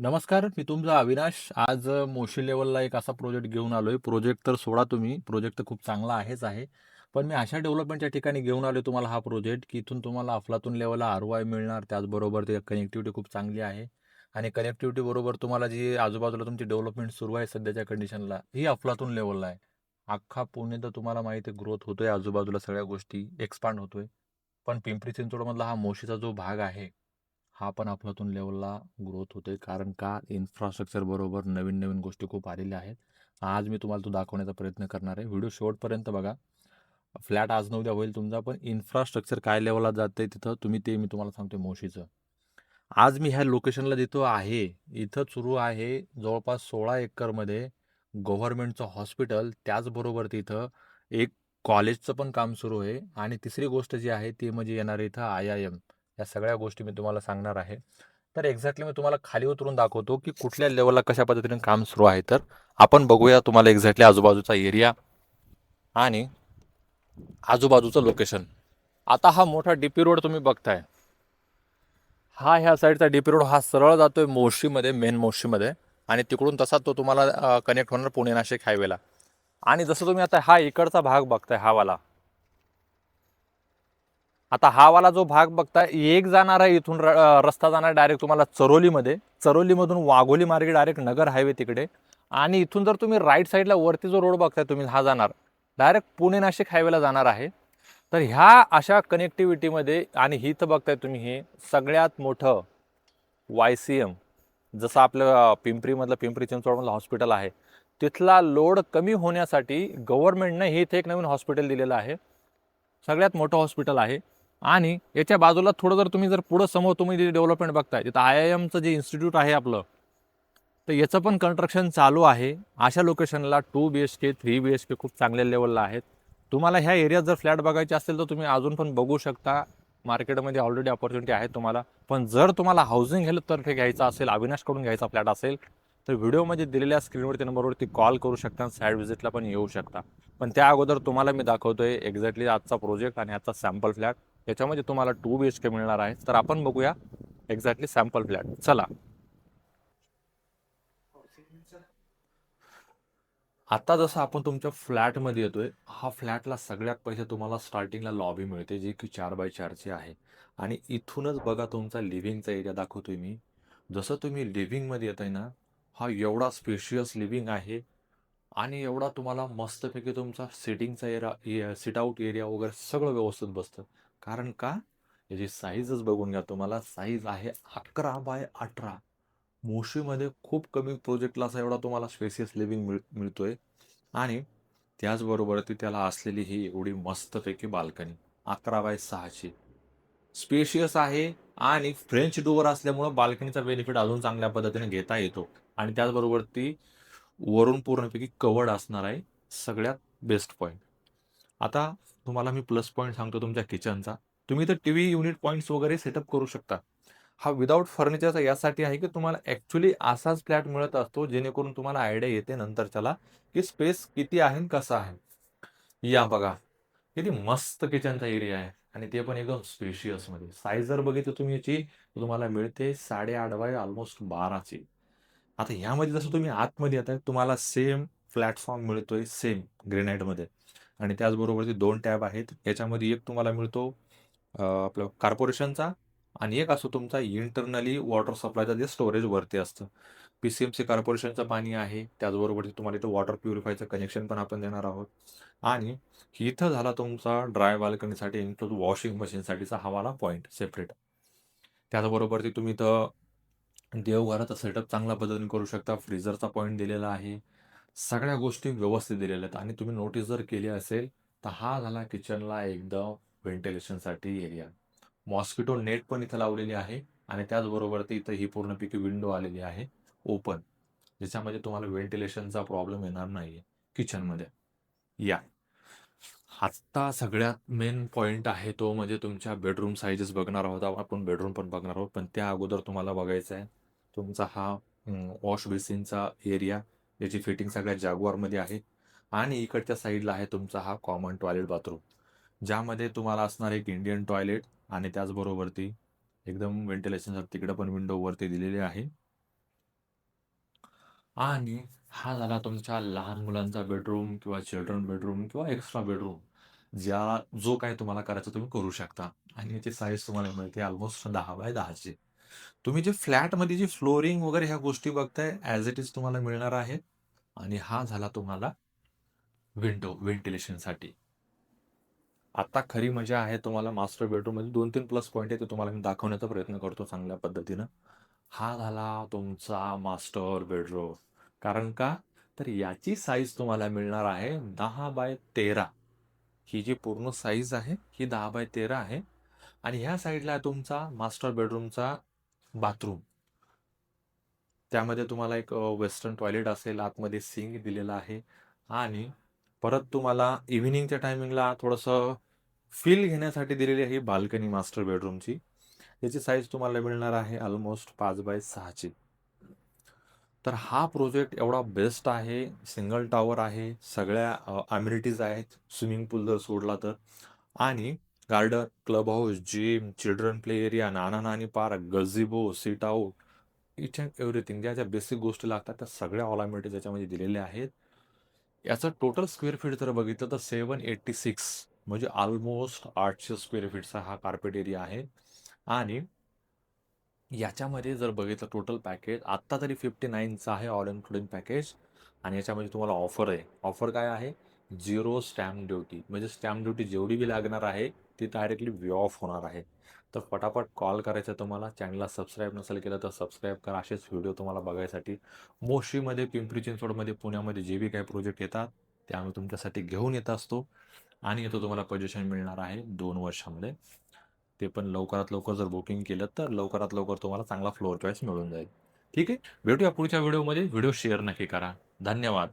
नमस्कार, मी तुमचा अविनाश. आज मोशी लेव्हलला एक असा प्रोजेक्ट घेऊन आलोय. प्रोजेक्ट तर सोडा तुम्ही, प्रोजेक्ट तर खूप चांगला आहेच आहे. पण मी अशा डेव्हलपमेंटच्या ठिकाणी घेऊन आलोय तुम्हाला हा प्रोजेक्ट, की इथून तुम्हाला अफलातून लेव्हलला आर-ओ-आय मिळणार. त्याचबरोबर ते कनेक्टिव्हिटी खूप चांगली आहे आणि कनेक्टिव्हिटी बरोबर तुम्हाला जी आजूबाजूला तुमची डेव्हलपमेंट सुरू आहे सध्याच्या कंडिशनला, ही अफलातून लेव्हलला आहे. अख्खा पुणे तर तुम्हाला माहिती आहे ग्रोथ होतोय, आजूबाजूला सगळ्या गोष्टी एक्सपांड होतोय. पण पिंपरी चिंचवडमधला हा मोशीचा जो भाग आहे, हा पण अफलातून लेव्हलला ग्रोथ होतोय. कारण का इन्फ्रास्ट्रक्चर बरोबर नवीन-नवीन गोष्टी खूप आलेल्या आहेत. आज मी तुम्हाला तो दाखवण्याचा प्रयत्न करणार आहे. व्हिडिओ शेवटपर्यंत बघा. फ्लॅट आज ना उद्या होईल तुमचा, पण इन्फ्रास्ट्रक्चर काय लेव्हलला जातंय तिथं ते मी तुम्हाला सांगतोय मोशीचं. आज मी ह्या लोकेशनला जिथं आहे, इथं सुरू आहे जवळपास 16 एकरमध्ये गव्हर्नमेंटचं हॉस्पिटल. त्याचबरोबर तिथं एक कॉलेजचं पण काम सुरू आहे आणि तिसरी गोष्ट जी आहे ती म्हणजे येणार इथं IIM. या सगळ्या गोष्टी मी तुम्हाला सांगणार आहे. तर एक्झॅक्टली मी तुम्हाला खाली उतरून दाखवतो, की कुठल्या लेव्हलला कशा पद्धतीने काम सुरू आहे. तर आपण बघूया तुम्हाला एक्झॅक्टली आजूबाजूचा एरिया आणि आजूबाजूचं लोकेशन. आता हा मोठा DP रोड तुम्ही बघताय. हा ह्या साईडचा DP रोड हा सरळ जातोय मोर्शीमध्ये, मेन मोर्शीमध्ये आणि तिकडून तसा तो तुम्हाला कनेक्ट होणार पुणे नाशिक हायवेला. आणि जसं तुम्ही आता हा इकडचा भाग बघताय हा वाला. आता हा वाला जो भाग बघताय एक जाणार आहे इथून रस्ता जाणार डायरेक्ट तुम्हाला चरोलीमध्ये. चरोलीमधून वाघोली मार्गे डायरेक्ट नगर हायवे तिकडे. आणि इथून जर तुम्ही राईट साईडला वरती जो रोड बघताय तुम्ही हा जाणार डायरेक्ट पुणे नाशिक हायवेला जाणार आहे. तर ह्या अशा कनेक्टिव्हिटीमध्ये आणि ही तर बघताय तुम्ही हे सगळ्यात मोठं YCM, जसं आपलं पिंपरीमधलं पिंपरी चिंचवडमधलं हॉस्पिटल आहे, तिथला लोड कमी होण्यासाठी गव्हर्नमेंटनं हे इथे एक नवीन हॉस्पिटल दिलेलं आहे. सगळ्यात मोठं हॉस्पिटल आहे. आणि याच्या बाजूला थोडं जर तुम्ही जर पुढं समोर तुम्ही जे डेव्हलपमेंट बघताय तिथं IIMचं जे इन्स्टिट्यूट आहे आपलं, तर याचं पण कन्स्ट्रक्शन चालू आहे. अशा लोकेशनला 2 BHK 3 BHK खूप चांगल्या लेवलला आहेत. तुम्हाला ह्या एरियात जर फ्लॅट बघायचे असेल तर तुम्ही अजून पण बघू शकता. मार्केटमध्ये ऑलरेडी ऑपॉर्च्युनिटी आहे तुम्हाला. पण जर तुम्हाला हाऊसिंग हेल्थतर्फे घ्यायचा असेल, अविनाशकडून घ्यायचा फ्लॅट असेल, तर व्हिडिओमध्ये दिलेल्या स्क्रीनवरती नंबरवरती कॉल करू शकता आणि साईड व्हिजिटला पण येऊ शकता. पण त्या अगोदर तुम्हाला मी दाखवतोय एक्झॅक्टली आजचा प्रोजेक्ट आणि आजचा सॅम्पल फ्लॅट. याच्यामध्ये तुम्हाला 2 BHK मिळणार आहे. तर आपण बघूया एक्झॅक्टली सॅम्पल फ्लॅट. चला. आता जसं आपण तुमच्या फ्लॅटमध्ये येतोय, हा फ्लॅटला सगळ्यात पहिले तुम्हाला स्टार्टिंगला लॉबी मिळते, जी की 4x4ची आहे. आणि इथूनच बघा तुमचा लिव्हिंगचा एरिया दाखवतोय मी. जसं तुम्ही लिव्हिंगमध्ये येताय ना, हा एवढा स्पेशियस लिव्हिंग आहे आणि एवढा तुम्हाला मस्तपैकी तुमचा सिटिंगचा एरिया, सिट आउट एरिया वगैरे सगळं व्यवस्थित बसतं. कारण का? याची साईजच बघून घ्या. तुम्हाला साईज आहे 11x18. मोशीमध्ये खूप कमी प्रोजेक्टला असा एवढा तुम्हाला स्पेसियस लिव्हिंग मिळतोय. आणि त्याचबरोबर ती त्याला असलेली ही एवढी मस्तपैकी बाल्कनी 11x6ची स्पेशियस आहे. आणि फ्रेंच डोअर असल्यामुळं बाल्कनीचा बेनिफिट अजून चांगल्या पद्धतीने घेता येतो. आणि त्याचबरोबर ती वरून पूर्णपैकी कवर्ड असणार आहे. सगळ्यात बेस्ट पॉईंट. आता तुम्हाला मी प्लस पॉईंट सांगतो तुमच्या किचनचा. तुम्ही तर टीव्ही युनिट पॉईंट्स वगैरे सेटअप करू शकता. हा विदाऊट फर्निचरचा यासाठी आहे की तुम्हाला ॲक्च्युअली असाच फ्लॅट मिळत असतो जेणेकरून तुम्हाला आयडिया येते नंतरच्याला की स्पेस किती आहे आणि कसा आहे. या बघा, किती मस्त किचनचा एरिया आहे आणि ते पण एकदम स्पेशियसमध्ये. साईज जर बघितली तुम्ही याची तर तुम्हाला मिळते 8.5 बाय ऑलमोस्ट 12ची. आता ह्यामध्ये जसं तुम्ही आतमध्ये येताय तुम्हाला सेम प्लॅटफॉर्म मिळतोय सेम ग्रेनाइटमध्ये. आणि त्याचबरोबर ते 2 टॅब आहेत. याच्यामध्ये एक तुम्हाला मिळतो आपलं कॉर्पोरेशनचा आणि एक असतो तुमचा इंटरनली वॉटर सप्लायचा जे स्टोरेज वरती असतं. PCMC कॉर्पोरेशनचं पाणी आहे. त्याचबरोबर ते तुम्हाला इथं वॉटर प्युरिफायचं कनेक्शन पण आपण देणार आहोत. आणि इथं झाला तुमचा ड्राय बाल्कनीसाठी इन्क्लूड वॉशिंग मशीनसाठीचा हा पॉईंट सेपरेट. त्याचबरोबर ते तुम्ही इथं देवघराचा सेटअप चांगल्या पद्धतीने करू शकता. फ्रीझरचा पॉईंट दिलेला आहे. सगळ्या गोष्टी व्यवस्थित दिलेल्या आहेत आणि तुम्ही नोटीस जर केली असेल, तर हा झाला किचनला एकदम व्हेंटिलेशनसाठी एरिया. मॉस्किटो नेट पण इथं लावलेली आहे आणि त्याचबरोबर ते इथं ही पूर्णपैकी विंडो आलेली आहे ओपन, ज्याच्यामध्ये तुम्हाला व्हेंटिलेशनचा प्रॉब्लेम येणार नाहीये किचनमध्ये. या आत्ता सगळ्यात मेन पॉइंट आहे तो म्हणजे तुमच्या बेडरूम साइजेस बघणार आहोत आपण. बेडरूम पण बघणार आहोत, पण त्या अगोदर तुम्हाला बघायचं आहे तुमचा हा वॉश बेसिनचा एरिया, याची फिटिंग सगळ्या जागवारमध्ये आहे. आणि इकडच्या साईडला आहे तुमचा हा कॉमन टॉयलेट बाथरूम, ज्यामध्ये तुम्हाला असणार एक इंडियन टॉयलेट आणि त्याचबरोबर ती एकदम व्हेंटिलेशनसाठी तिकडे पण विंडो वरती दिलेली आहे. आणि हा झाला तुमच्या लहान मुलांचा बेडरूम किंवा चिल्ड्रन बेडरूम किंवा एक्स्ट्रा बेडरूम. जो काही तुम्हाला करायचं तुम्ही करू शकता. आणि याची साईज तुम्हाला मिळते अल्मोस्ट 10 बाय 10 ची. तुम्ही जे फ्लॅटमध्ये जी फ्लोरिंग वगैरे ह्या गोष्टी बघताय ॲज इट इज तुम्हाला मिळणार आहे. आणि हा झाला तुम्हाला व्हेंटिलेशनसाठी. आता खरी मजा आहे तुम्हाला मास्टर बेडरूममध्ये 2-3 प्लस पॉइंट आहे ते तुम्हाला मी दाखवण्याचा प्रयत्न करतो चांगल्या पद्धतीनं. हा झाला तुमचा मास्टर बेडरूम. कारण का? तर याची साईज तुम्हाला मिळणार आहे 10 बाय 13. ही जी पूर्ण साईज आहे ही 10 बाय 13 आहे. आणि ह्या साईडला तुमचा मास्टर बेडरूमचा बाथरूम. त्यामध्ये तुम्हाला एक वेस्टर्न टॉयलेट असेल, आतमध्ये सिंक दिलेला आहे. आणि परत तुम्हाला इव्हनिंगच्या टायमिंगला थोडंसं फील घेण्यासाठी दिलेली आहे ही बाल्कनी मास्टर बेडरूमची. याची साईज तुम्हाला मिळणार आहे अल्मोस्ट 5 बाय 6 ची. तर हा प्रोजेक्ट एवढा बेस्ट आहे. सिंगल टॉवर आहे. सगळ्या अम्युनिटीज आहेत. स्विमिंग पूल जर सोडला तर. आणि garden, club house, gym, children play area, नाना-नानी park, gazebo, sit out, each and everything ज्या ज्या बेसिक गोष्टी लागतात त्या सगळ्या ऑल अम्युनिटीज याच्यामध्ये दिलेल्या आहेत. याचं टोटल स्क्वेअर फीट जर बघितलं तर 786, म्हणजे अल्मोस्ट 800 स्क्वेअर फीटचा हा कार्पेट एरिया आहे. आणि याच्यामध्ये जर बघितलं टोटल पॅकेज आत्ता तरी 59चं आहे ऑल इन्क्लुडिंग पॅकेज. आणि याच्यामध्ये तुम्हाला ऑफर आहे. ऑफर काय आहे? 0 स्टॅम्प ड्युटी. म्हणजे स्टॅम्प ड्युटी जेवढी बी लागणार आहे ती डायरेक्टली वे ऑफ होणार आहे. तर फटाफट कॉल करायचा तुम्हाला. चॅनलला सबस्क्राईब नसेल केलं तर सबस्क्राईब करा असेच व्हिडिओ तुम्हाला बघायसाठी. मोशीमध्ये, पिंपरी चिंचवडमध्ये, पुण्यामध्ये जे बी काही प्रोजेक्ट येतात ते आम्ही तुमच्यासाठी घेऊन येत असतो. आणि याचं तुम्हाला पोझिशन मिळणार आहे 2 वर्षामध्ये. ते पण लवकरात लवकर जर बुकिंग केलं तर लवकरात लवकर तुम्हाला चांगला फ्लोअर चॉईस मिळून जाईल. ठीक आहे. भेटूया पुढच्या व्हिडिओमध्ये. व्हिडिओ शेअर नक्की करा. धन्यवाद.